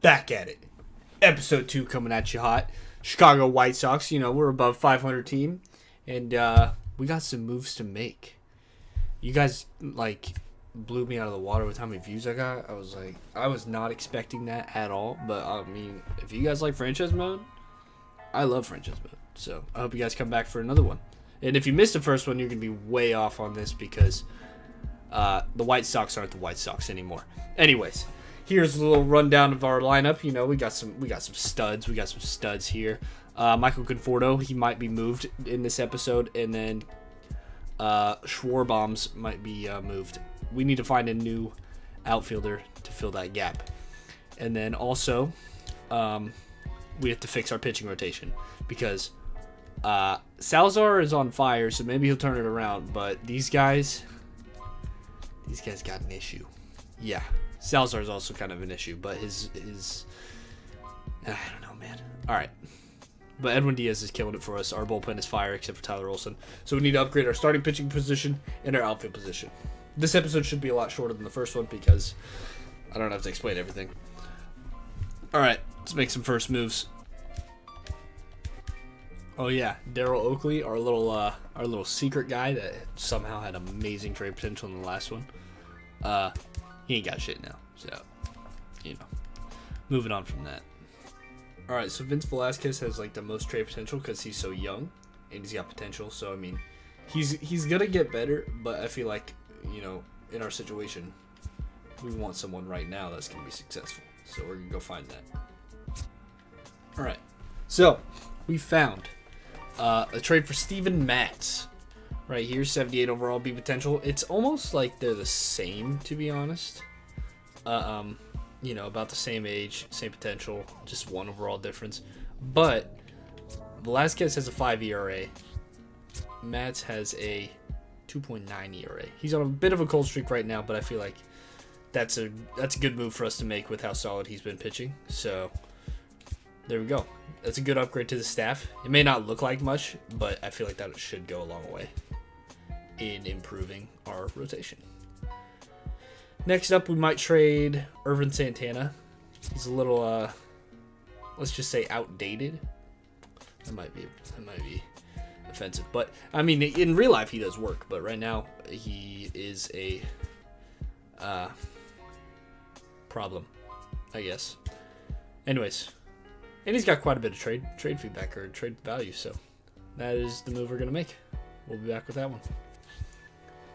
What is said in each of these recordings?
Back at it. Episode 2 coming at you hot. Chicago White Sox, we're above 500 team. And we got some moves to make. You guys, blew me out of the water with how many views I got. I was not expecting that at all. But, if you guys like franchise mode, I love franchise mode. So, I hope you guys come back for another one. And if you missed the first one, you're going to be way off on this because the White Sox aren't the White Sox anymore. Anyways, here's a little rundown of our lineup. We got some studs. We got some studs here. Michael Conforto, he might be moved in this episode, and then Schwarbombs might be moved. We need to find a new outfielder to fill that gap. And then also, we have to fix our pitching rotation because Salazar is on fire, so maybe he'll turn it around. But these guys got an issue. Yeah, Salazar is also kind of an issue, but his I don't know, man. All right. But Edwin Diaz is killing it for us. Our bullpen is fire except for Tyler Olson. So we need to upgrade our starting pitching position and our outfield position. This episode should be a lot shorter than the first one because I don't have to explain everything. All right, let's make some first moves. Oh yeah, Daryl Oakley, our little secret guy that somehow had amazing trade potential in the last one. He ain't got shit now. So, moving on from that. All right, so Vince Velasquez has the most trade potential because he's so young and he's got potential. So he's gonna get better, but I feel like in our situation, we want someone right now that's gonna be successful. So we're gonna go find that. All right, so we found a trade for Steven Matz right here, 78 overall B potential. It's almost like they're the same, to be honest. About the same age, same potential, just one overall difference. But Velasquez has a 5 ERA. Matz has a 2.9 ERA. He's on a bit of a cold streak right now, but I feel like that's a good move for us to make with how solid he's been pitching. So there we go. That's a good upgrade to the staff. It may not look like much, but I feel like that should go a long way in improving our rotation. Next up, we might trade Irvin Santana. He's a little, let's just say, outdated. That might be offensive, but in real life he does work. But right now he is a problem, I guess. Anyways, and he's got quite a bit of trade feedback or trade value, so that is the move we're gonna make. We'll be back with that one.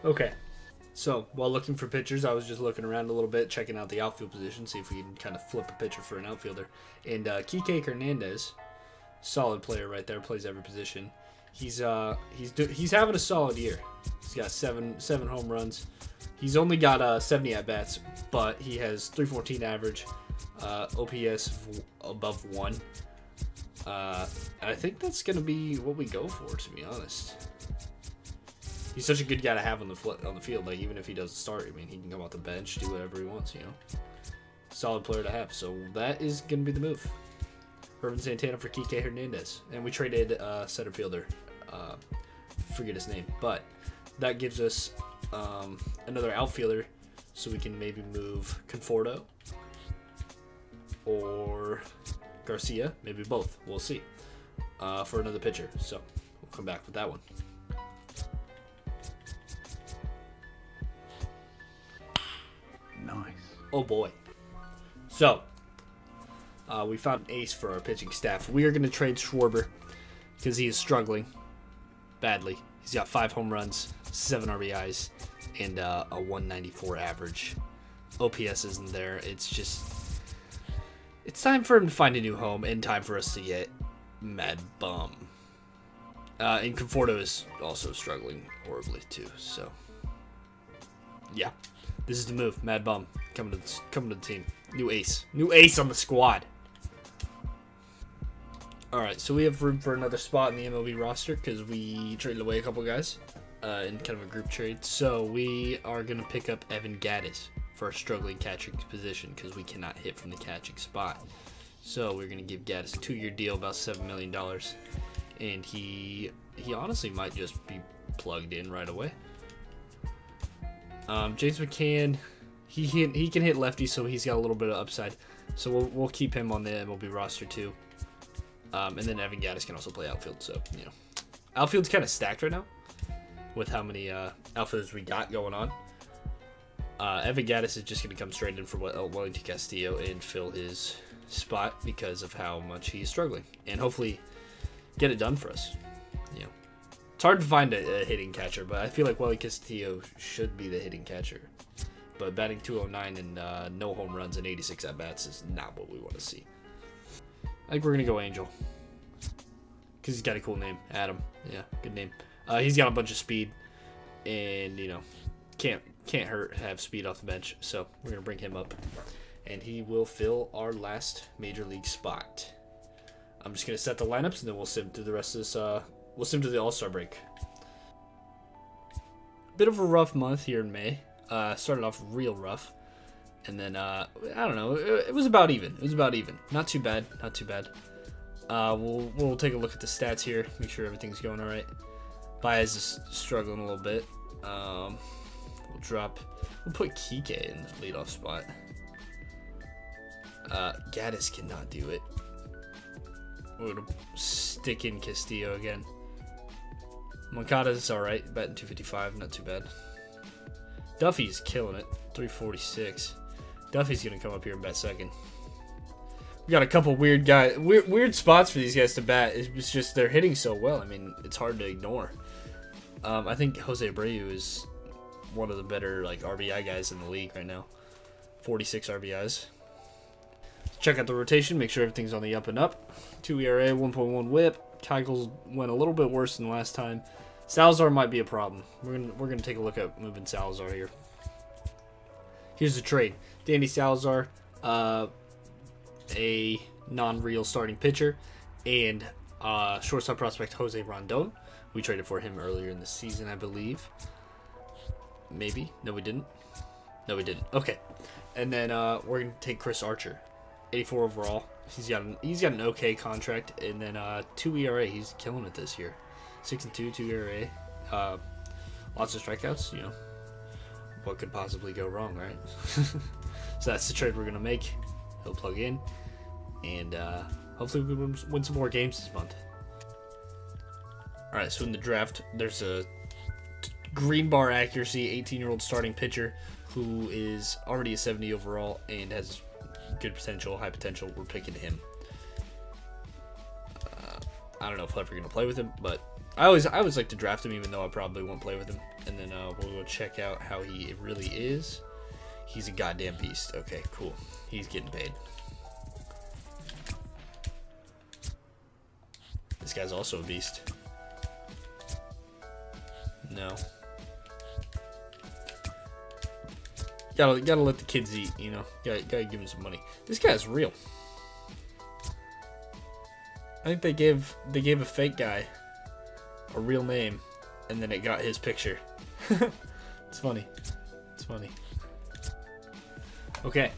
Okay. So, while looking for pitchers, I was just looking around a little bit, checking out the outfield position, see if we can kind of flip a pitcher for an outfielder. And Kike Hernandez, solid player right there, plays every position. He's having a solid year. He's got seven home runs. He's only got 70 at bats, but he has 314 average, OPS above 1. I think that's gonna be what we go for, to be honest. He's such a good guy to have on the field. Even if he doesn't start, he can come off the bench, do whatever he wants. Solid player to have. So that is gonna be the move. Irvin Santana for Kike Hernandez, and we traded center fielder. Forget his name, but that gives us another outfielder, so we can maybe move Conforto or Garcia, maybe both. We'll see. For another pitcher. So we'll come back with that one. Nice. Oh boy. So, we found an ace for our pitching staff. We are going to trade Schwarber because he is struggling badly. He's got 5 home runs, 7 RBIs, and a 194 average. OPS isn't there. It's time for him to find a new home and time for us to get Mad Bum. And Conforto is also struggling horribly too. So, yeah. This is the move. Mad Bum coming to the team. New ace on the squad. All right, so we have room for another spot in the MLB roster because we traded away a couple guys in kind of a group trade. So we are gonna pick up Evan Gattis for a struggling catching position because we cannot hit from the catching spot. So we're gonna give Gattis a 2-year deal, about $7 million, and he honestly might just be plugged in right away. James McCann, he can hit lefty, so he's got a little bit of upside. So we'll keep him on the MLB roster too. And then Evan Gattis can also play outfield. So, you know, outfield's kind of stacked right now with how many outfielders we got going on. Evan Gattis is just going to come straight in for Wellington Castillo and fill his spot because of how much he's struggling. And hopefully get it done for us. You know, it's hard to find a hitting catcher, but I feel like Wellington Castillo should be the hitting catcher. But batting 209 and no home runs and 86 at-bats is not what we want to see. I think we're going to go Angel. Because he's got a cool name. Adam. Yeah, good name. He's got a bunch of speed. And, you know, can't hurt have speed off the bench. So we're going to bring him up. And he will fill our last Major League spot. I'm just going to set the lineups and then we'll sim through the rest of this. We'll sim to the All-Star break. Bit of a rough month here in May. Started off real rough. And then, I don't know, it was about even. It was about even. Not too bad. Not too bad. We'll take a look at the stats here. Make sure everything's going all right. Baez is struggling a little bit. We'll put Kike in the leadoff spot. Gaddis cannot do it. We're going to stick in Castillo again. Moncada's all right. Batting 255. Not too bad. Duffy's killing it. 346. Duffy's going to come up here and bat second. We got a couple weird guys, weird spots for these guys to bat. It's just they're hitting so well. I mean, it's hard to ignore. I think Jose Abreu is one of the better like RBI guys in the league right now. 46 RBIs. Check out the rotation. Make sure everything's on the up and up. 2 ERA, 1.1 WHIP. Keuchel went a little bit worse than last time. Salazar might be a problem. We're gonna take a look at moving Salazar here. Here's the trade. Danny Salazar, a non-real starting pitcher, and shortstop prospect Jose Rondon. We traded for him earlier in the season, I believe. Maybe. No, we didn't. No, we didn't. Okay. And then we're going to take Chris Archer. 84 overall. He's got an okay contract. And then 2 ERA. He's killing it this year. 6-2, 2 ERA. Lots of strikeouts, you know. What could possibly go wrong, right? So that's the trade we're going to make. He'll plug in. And hopefully we can win some more games this month. Alright, so in the draft, there's a green bar accuracy, 18-year-old starting pitcher who is already a 70 overall and has good potential, high potential. We're picking him. I don't know if I'm ever going to play with him, but I always like to draft him even though I probably won't play with him. And then we'll go check out how he really is. He's a goddamn beast. Okay, cool. He's getting paid. This guy's also a beast. No. Gotta let the kids eat, you know. Gotta give him some money. This guy's real. I think they gave a fake guy a real name, and then it got his picture. It's funny. It's funny. Okay,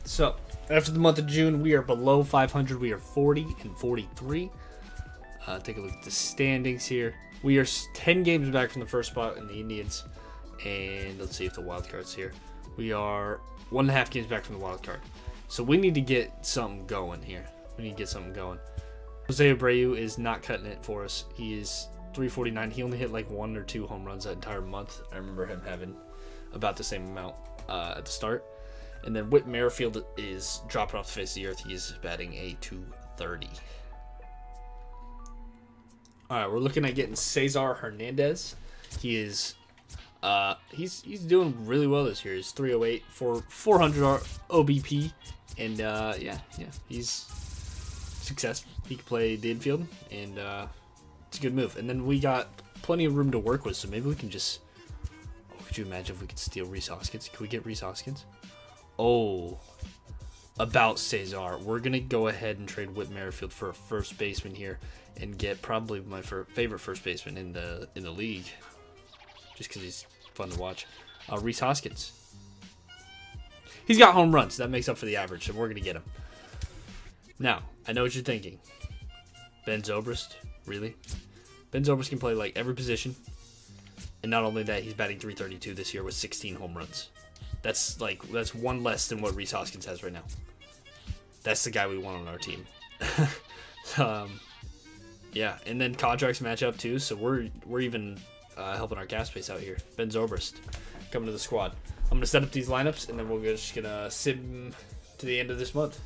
so after the month of June, we are below 500. We are 40-43. Take a look at the standings here. We are 10 games back from the first spot in the Indians, and let's see if the wild card's here. We are 1.5 games back from the wild card, so we need to get something going here. We need to get something going. Jose Abreu is not cutting it for us. He is 349. He only hit like 1 or 2 home runs that entire month. I remember him having about the same amount at the start. And then Whit Merrifield is dropping off the face of the earth. He is batting a 230. All right, we're looking at getting Cesar Hernandez. He is he's doing really well this year. He's 308 for 400 OBP, and yeah, he's successful. He can play the infield, and it's a good move. And then we got plenty of room to work with, so maybe we can just. Oh, could you imagine if we could steal Rhys Hoskins? Can we get Rhys Hoskins? Oh, about Cesar, we're gonna go ahead and trade Whit Merrifield for a first baseman here, and get probably my favorite first baseman in the league, just because he's fun to watch. Rhys Hoskins. He's got home runs. That makes up for the average, so we're gonna get him. Now, I know what you're thinking. Ben Zobrist, really? Ben Zobrist can play like every position, and not only that, he's batting 332 this year with 16 home runs. That's one less than what Rhys Hoskins has right now. that's the guy we want on our team. Yeah, and then contracts match up too, so we're even helping our cap space out here. Ben Zobrist coming to the squad. I'm gonna set up these lineups, and then we're just gonna sim to the end of this month.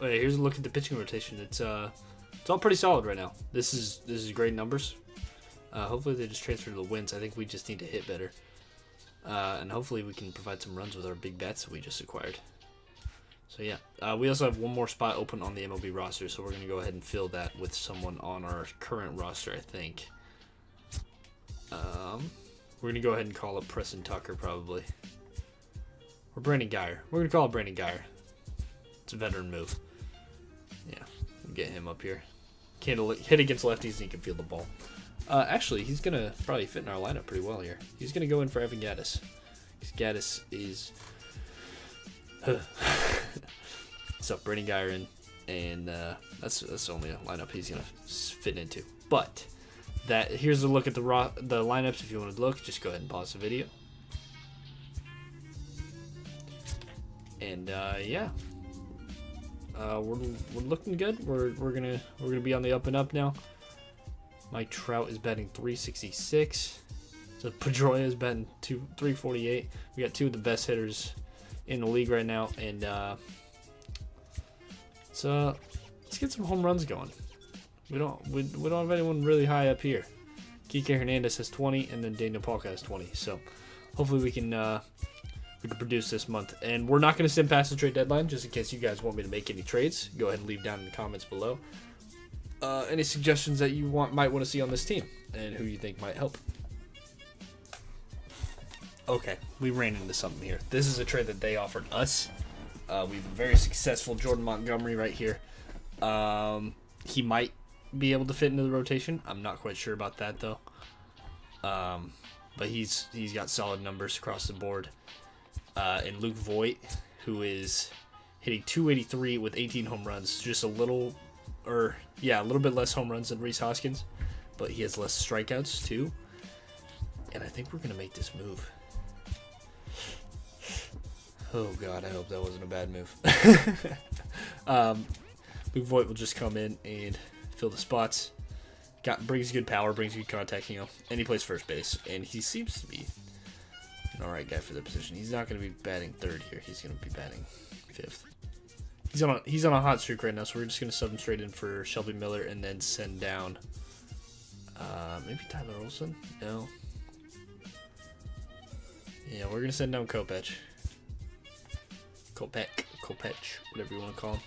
Okay, here's a look at the pitching rotation. It's all pretty solid right now. This is great numbers. Hopefully they just transfer to the wins. I think we just need to hit better, and hopefully we can provide some runs with our big bats that we just acquired. So yeah, we also have one more spot open on the MLB roster, so we're gonna go ahead and fill that with someone on our current roster, I think. We're gonna go ahead and call up Preston Tucker probably, or Brandon Geyer. We're gonna call it Brandon Geyer. It's a veteran move. Yeah, we'll get him up here. Can't hit against lefties, and he can feel the ball. Actually, he's gonna probably fit in our lineup pretty well here. He's gonna go in for Evan Gattis. Gattis is. So Brandon Geyer in, and that's only a lineup he's gonna fit into. But here's a look at the lineups. If you want to look, just go ahead and pause the video. And yeah, we're looking good. We're gonna be on the up and up now. Mike Trout is batting 366. So Pedroia is batting 348. We got two of the best hitters in the league right now, and let's get some home runs going. We don't have anyone really high up here. Kike Hernandez has 20, and then Daniel Palka has 20. So hopefully we can produce this month. And we're not going to sim past the trade deadline, just in case you guys want me to make any trades. Go ahead and leave down in the comments below any suggestions that you might want to see on this team and who you think might help. Okay, we ran into something here. This is a trade that they offered us. We've been very successful. Jordan Montgomery right here. He might be able to fit into the rotation. I'm not quite sure about that though. But he's got solid numbers across the board. And Luke Voigt, who is hitting 283 with 18 home runs, just a little bit less home runs than Rhys Hoskins, but he has less strikeouts too. And I think we're gonna make this move. Oh God, I hope that wasn't a bad move. Luke Voigt will just come in and fill the spots. Brings good power, brings good contact, and he plays first base. And he seems to be an alright guy for the position. He's not going to be batting third here. He's going to be batting fifth. He's on a hot streak right now, so we're just going to sub him straight in for Shelby Miller and then send down maybe Tyler Olson? No. Yeah, we're going to send down Kopech, whatever you want to call him.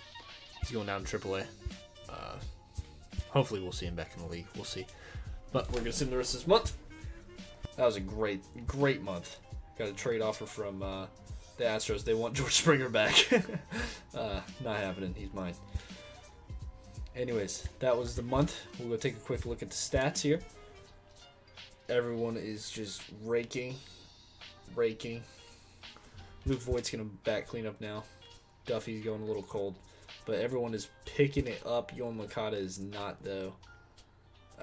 He's going down to AAA. Hopefully we'll see him back in the league. We'll see. But we're going to send the rest of this month. That was a great month. Got a trade offer from the Astros. They want George Springer back. Not happening. He's mine. Anyways, that was the month. We'll go take a quick look at the stats here. Everyone is just raking. Luke Voigt's going to back clean up now. Duffy's going a little cold. But everyone is picking it up. Yoan Moncada is not, though.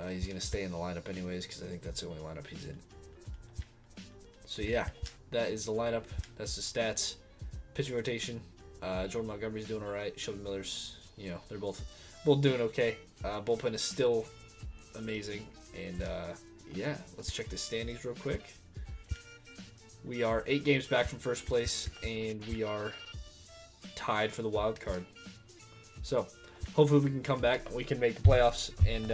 He's going to stay in the lineup anyways because I think that's the only lineup he's in. So, yeah, that is the lineup. That's the stats. Pitching rotation. Jordan Montgomery's doing all right. Shelby Miller's, they're both doing okay. Bullpen is still amazing. And, yeah, let's check the standings real quick. We are 8 games back from first place, and we are tied for the wild card. So, hopefully we can come back. We can make the playoffs. And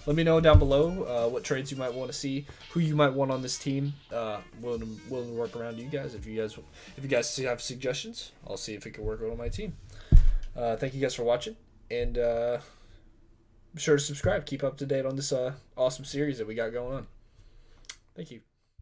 let me know down below what trades you might want to see, who you might want on this team. Willing to work around you guys. If you guys have suggestions, I'll see if it can work out on my team. Thank you guys for watching, and be sure to subscribe. Keep up to date on this awesome series that we got going on. Thank you.